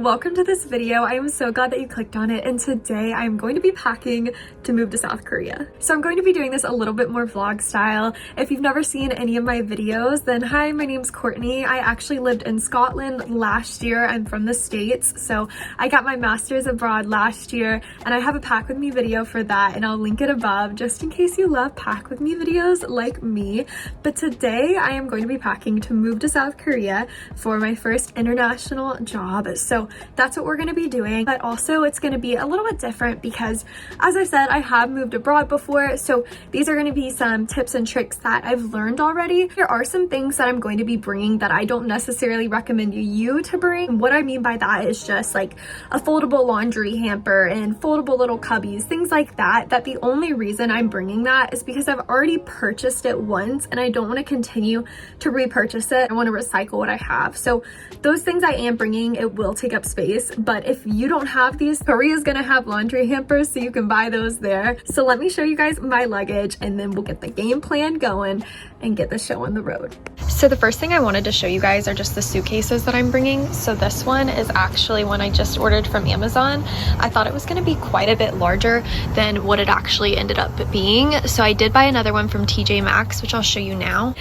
welcome to this video. I am so glad that you clicked on it, and today I'm going to be packing to move to South Korea. So I'm going to be doing this a little bit more vlog style. If you've never seen any of my videos, then hi, my name's Courtney. I actually lived in Scotland last year. I'm from the States, so I got my master's abroad last year, and I have a pack with me video for that, and I'll link it above just in case you love pack with me videos like me. But today I am going to be packing to move to South Korea for my first international job. So that's what we're going to be doing, but also it's going to be a little bit different because, as I said, I have moved abroad before, so these are going to be some tips and tricks that I've learned already. There are some things that I'm going to be bringing that I don't necessarily recommend you to bring. What I mean by that is just like a foldable laundry hamper and foldable little cubbies, things like that, that the only reason I'm bringing that is because I've already purchased it once and I don't want to continue to repurchase it. I want to recycle what I have. So those things I am bringing, it will take up space, but if you don't have these, Korea's gonna have laundry hampers, so you can buy those there. So let me show you guys my luggage and then we'll get the game plan going and get the show on the road. So the first thing I wanted to show you guys are just the suitcases that I'm bringing. So this one is actually one I just ordered from Amazon. I thought it was going to be quite a bit larger than what it actually ended up being. So I did buy another one from TJ Maxx, which I'll show you now.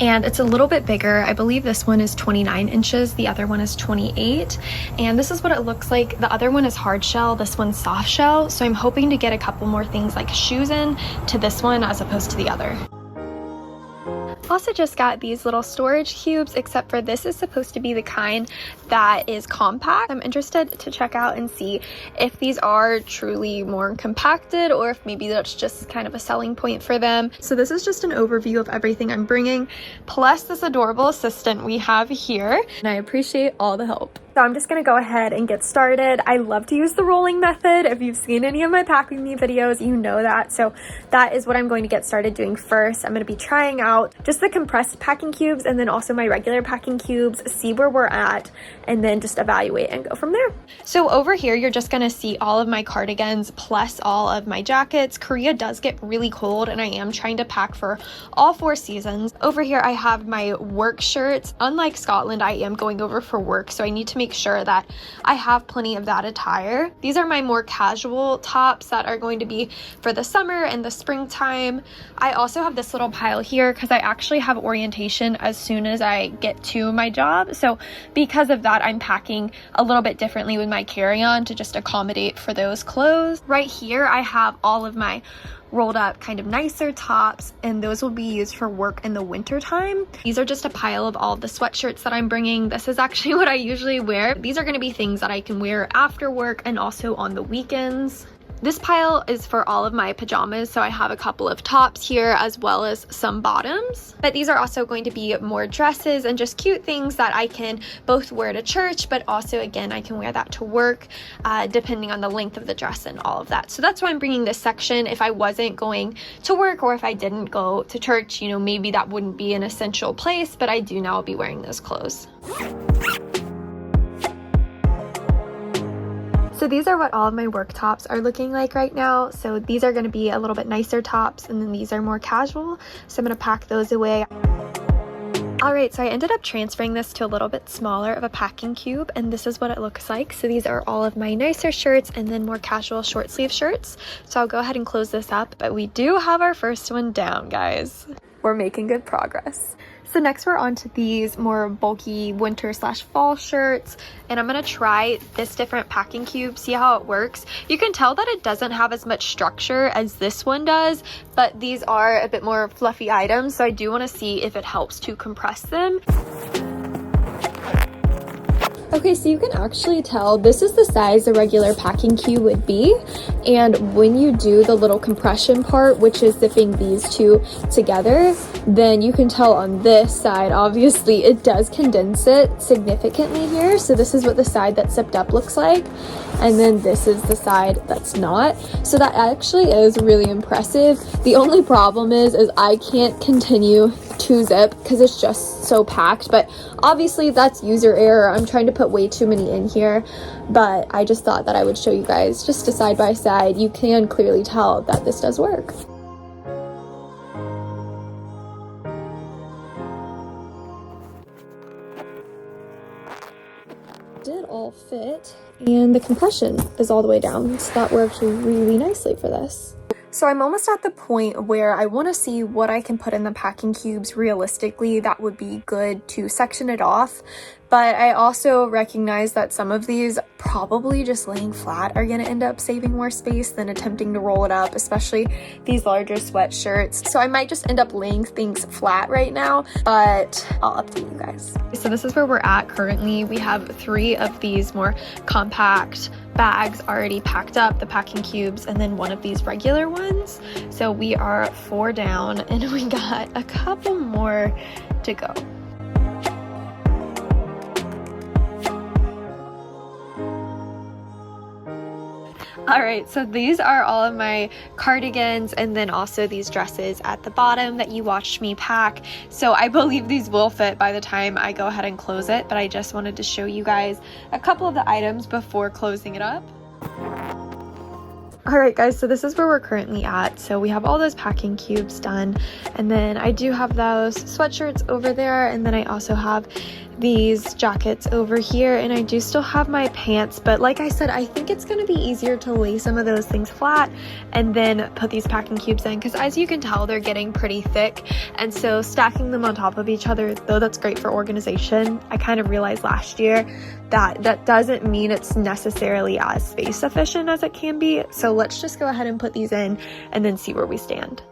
And it's a little bit bigger. I believe this one is 29 inches. The other one is 28. And this is what it looks like. The other one is hard shell. This one's soft shell. So I'm hoping to get a couple more things like shoes in to this one as opposed to the other. Also just got these little storage cubes, except for this is supposed to be the kind that is compact. I'm interested to check out and see if these are truly more compacted or if maybe that's just kind of a selling point for them. So this is just an overview of everything I'm bringing, plus this adorable assistant we have here, and I appreciate all the help. So I'm just gonna go ahead and get started. I love to use the rolling method. If you've seen any of my pack with me videos, you know that. So that is what I'm going to get started doing first. I'm gonna be trying out just the compressed packing cubes and then also my regular packing cubes, see where we're at, and then just evaluate and go from there. So over here, you're just gonna see all of my cardigans plus all of my jackets. Korea does get really cold and I am trying to pack for all 4 seasons. Over here, I have my work shirts. Unlike Scotland, I am going over for work, so I need to make sure that I have plenty of that attire. These are my more casual tops that are going to be for the summer and the springtime. I also have this little pile here because I actually have orientation as soon as I get to my job. So because of that, I'm packing a little bit differently with my carry-on to just accommodate for those clothes. Right here, I have all of my rolled up kind of nicer tops, and those will be used for work in the winter time. These are just a pile of all of the sweatshirts that I'm bringing. This is actually what I usually wear. These are going to be things that I can wear after work and also on the weekends. This pile is for all of my pajamas, so I have a couple of tops here as well as some bottoms. But these are also going to be more dresses and just cute things that I can both wear to church, but also, again, I can wear that to work, depending on the length of the dress and all of that. So that's why I'm bringing this section. If I wasn't going to work or if I didn't go to church, you know, maybe that wouldn't be an essential place, but I do now be wearing those clothes. So these are what all of my work tops are looking like right now. So these are going to be a little bit nicer tops, and then these are more casual. So I'm going to pack those away. Alright, so I ended up transferring this to a little bit smaller of a packing cube, and this is what it looks like. So these are all of my nicer shirts and then more casual short sleeve shirts. So I'll go ahead and close this up, but we do have our first one down, guys. We're making good progress. So next we're on to these more bulky winter/fall shirts, and I'm gonna try this different packing cube, see how it works. You can tell that it doesn't have as much structure as this one does, but these are a bit more fluffy items, so I do want to see if it helps to compress them. Okay, so you can actually tell this is the size a regular packing cube would be, and when you do the little compression part, which is zipping these two together, then you can tell on this side, obviously, it does condense it significantly here. So this is what the side that's zipped up looks like, and then this is the side that's not. So that actually is really impressive. The only problem is I can't continue to zip because it's just so packed, but obviously that's user error. I'm trying to put way too many in here, but I just thought that I would show you guys just a side by side. You can clearly tell that this does work. Did all fit, and the compression is all the way down, so that worked really nicely for this. So I'm almost at the point where I want to see what I can put in the packing cubes realistically that would be good to section it off. But I also recognize that some of these probably just laying flat are going to end up saving more space than attempting to roll it up, especially these larger sweatshirts. So I might just end up laying things flat right now, but I'll update you guys. So this is where we're at currently. We have 3 of these more compact bags already packed up, the packing cubes, and then 1 of these regular ones. So we are 4 down and we got a couple more to go. All right, so these are all of my cardigans and then also these dresses at the bottom that you watched me pack. So I believe these will fit by the time I go ahead and close it, but I just wanted to show you guys a couple of the items before closing it up. All right, guys, so this is where we're currently at. So we have all those packing cubes done, and then I do have those sweatshirts over there, and then I also have these jackets over here, and I do still have my pants, but like I said, I think it's going to be easier to lay some of those things flat and then put these packing cubes in, because as you can tell, they're getting pretty thick, and so stacking them on top of each other, though that's great for organization, I kind of realized last year that that doesn't mean it's necessarily as space efficient as it can be. So let's just go ahead and put these in and then see where we stand.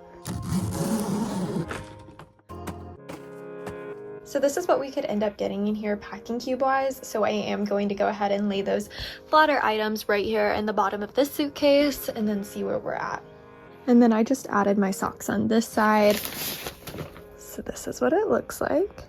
So this is what we could end up getting in here packing cube wise. So I am going to go ahead and lay those flatter items right here in the bottom of this suitcase and then see where we're at. And then I just added my socks on this side. So this is what it looks like.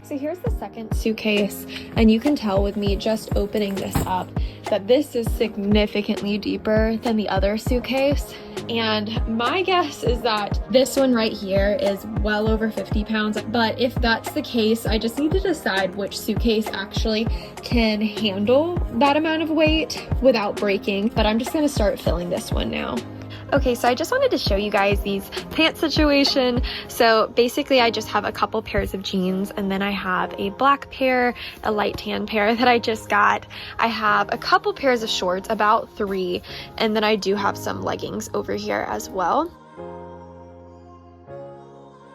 So here's the second suitcase, and you can tell with me just opening this up that this is significantly deeper than the other suitcase. And my guess is that this one right here is well over 50 pounds. But if that's the case, I just need to decide which suitcase actually can handle that amount of weight without breaking. But I'm just gonna start filling this one now. Okay, so I just wanted to show you guys these pants situation. So basically I just have a couple pairs of jeans, and then I have a black pair, a light tan pair that I just got. I have a couple pairs of shorts, about 3, and then I do have some leggings over here as well.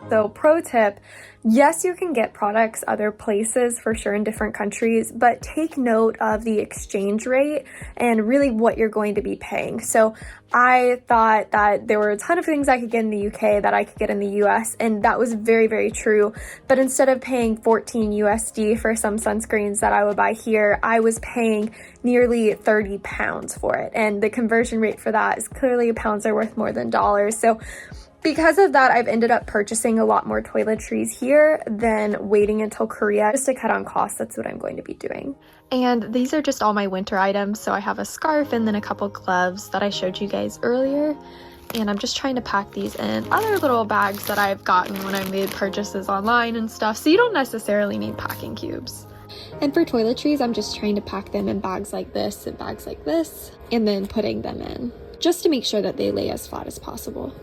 So pro tip, yes, you can get products other places for sure in different countries, but take note of the exchange rate and really what you're going to be paying. So I thought that there were a ton of things I could get in the UK that I could get in the US, and that was very, very true. But instead of paying 14 USD for some sunscreens that I would buy here, I was paying nearly 30 pounds for it. And the conversion rate for that is clearly pounds are worth more than dollars. So because of that, I've ended up purchasing a lot more toiletries here than waiting until Korea just to cut on costs. That's what I'm going to be doing. And these are just all my winter items. So I have a scarf and then a couple gloves that I showed you guys earlier. And I'm just trying to pack these in other little bags that I've gotten when I made purchases online and stuff. So you don't necessarily need packing cubes. And for toiletries, I'm just trying to pack them in bags like this and bags like this, and then putting them in just to make sure that they lay as flat as possible.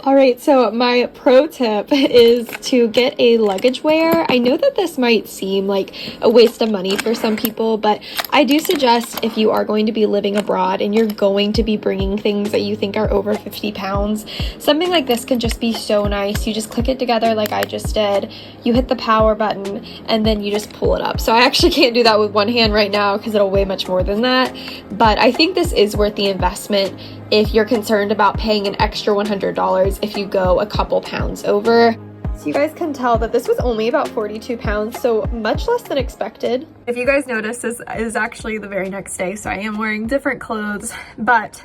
All right, so my pro tip is to get a luggage wear. I know that this might seem like a waste of money for some people, but I do suggest if you are going to be living abroad and you're going to be bringing things that you think are over 50 pounds, something like this can just be so nice. You just click it together like I just did. You hit the power button and then you just pull it up. So I actually can't do that with one hand right now because it'll weigh much more than that. But I think this is worth the investment if you're concerned about paying an extra $100 if you go a couple pounds over. So you guys can tell that this was only about 42 pounds, so much less than expected. If you guys noticed, this is actually the very next day, so I am wearing different clothes, but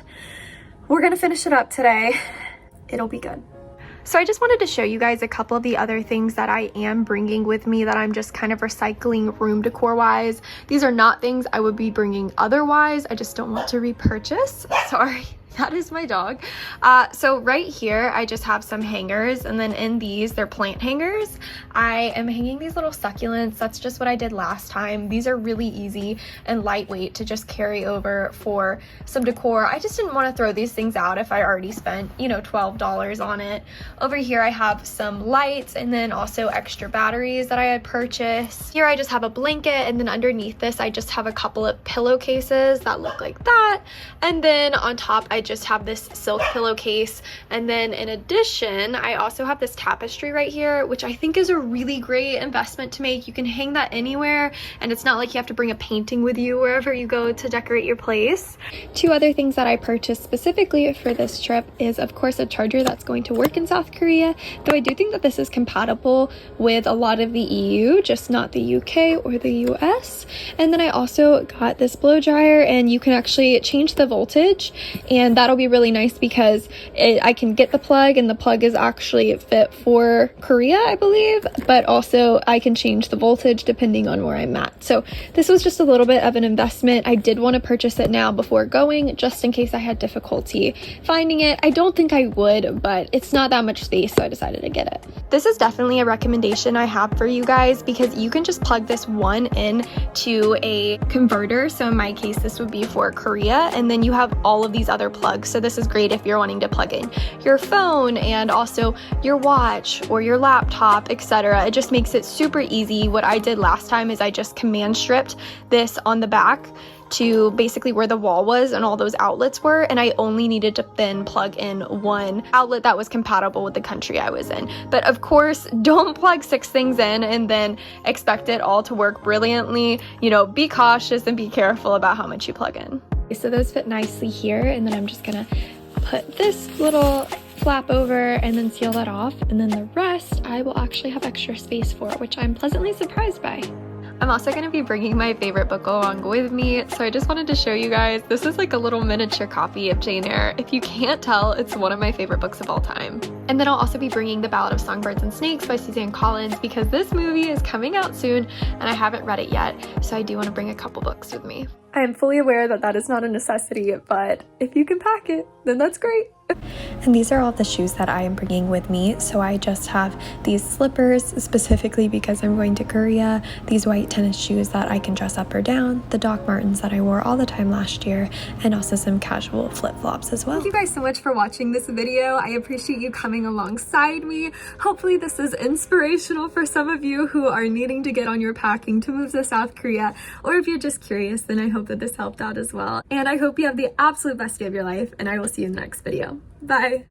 we're gonna finish it up today. It'll be good. So I just wanted to show you guys a couple of the other things that I am bringing with me that I'm just kind of recycling room decor wise. These are not things I would be bringing otherwise. I just don't want to repurchase. Sorry. That is my dog. So right here, I just have some hangers, and then in these, they're plant hangers. I am hanging these little succulents. That's just what I did last time. These are really easy and lightweight to just carry over for some decor. I just didn't want to throw these things out if I already spent, you know, $12 on it. Over here, I have some lights and then also extra batteries that I had purchased. Here, I just have a blanket, and then underneath this, I just have a couple of pillowcases that look like that. And then on top, I just have this silk pillowcase, and then in addition I also have this tapestry right here, which I think is a really great investment to make. You can hang that anywhere, and it's not like you have to bring a painting with you wherever you go to decorate your place. Two other things that I purchased specifically for this trip is, of course, a charger that's going to work in South Korea, though I do think that this is compatible with a lot of the EU, just not the UK or the US. And then I also got this blow dryer, and you can actually change the voltage, and that'll be really nice because I can get the plug, and the plug is actually fit for Korea, I believe, but also I can change the voltage depending on where I'm at. So this was just a little bit of an investment. I did want to purchase it now before going, just in case I had difficulty finding it. I don't think I would, but it's not that much space, so I decided to get it. This is definitely a recommendation I have for you guys because you can just plug this one in to a converter. So in my case, this would be for Korea, and then you have all of these other plugs. So this is great if you're wanting to plug in your phone and also your watch or your laptop, etc. It just makes it super easy. What I did last time is I just command stripped this on the back to basically where the wall was and all those outlets were, and I only needed to then plug in one outlet that was compatible with the country I was in. But of course, don't plug 6 things in and then expect it all to work brilliantly. You know, be cautious and be careful about how much you plug in. So those fit nicely here, and then I'm just gonna put this little flap over and then seal that off, and then the rest I will actually have extra space for, which I'm pleasantly surprised by. I'm also going to be bringing my favorite book along with me, so I just wanted to show you guys. This is like a little miniature copy of Jane Eyre. If you can't tell, it's one of my favorite books of all time. And then I'll also be bringing The Ballad of Songbirds and Snakes by Suzanne Collins because this movie is coming out soon and I haven't read it yet, so I do want to bring a couple books with me. I am fully aware that that is not a necessity, but if you can pack it, then that's great. And these are all the shoes that I am bringing with me. So I just have these slippers specifically because I'm going to Korea, these white tennis shoes that I can dress up or down, the Doc Martens that I wore all the time last year, and also some casual flip-flops as well. Thank you guys so much for watching this video. I appreciate you coming alongside me. Hopefully this is inspirational for some of you who are needing to get on your packing to move to South Korea, or if you're just curious, then I hope that this helped out as well. And I hope you have the absolute best day of your life, and I will see you in the next video. Bye!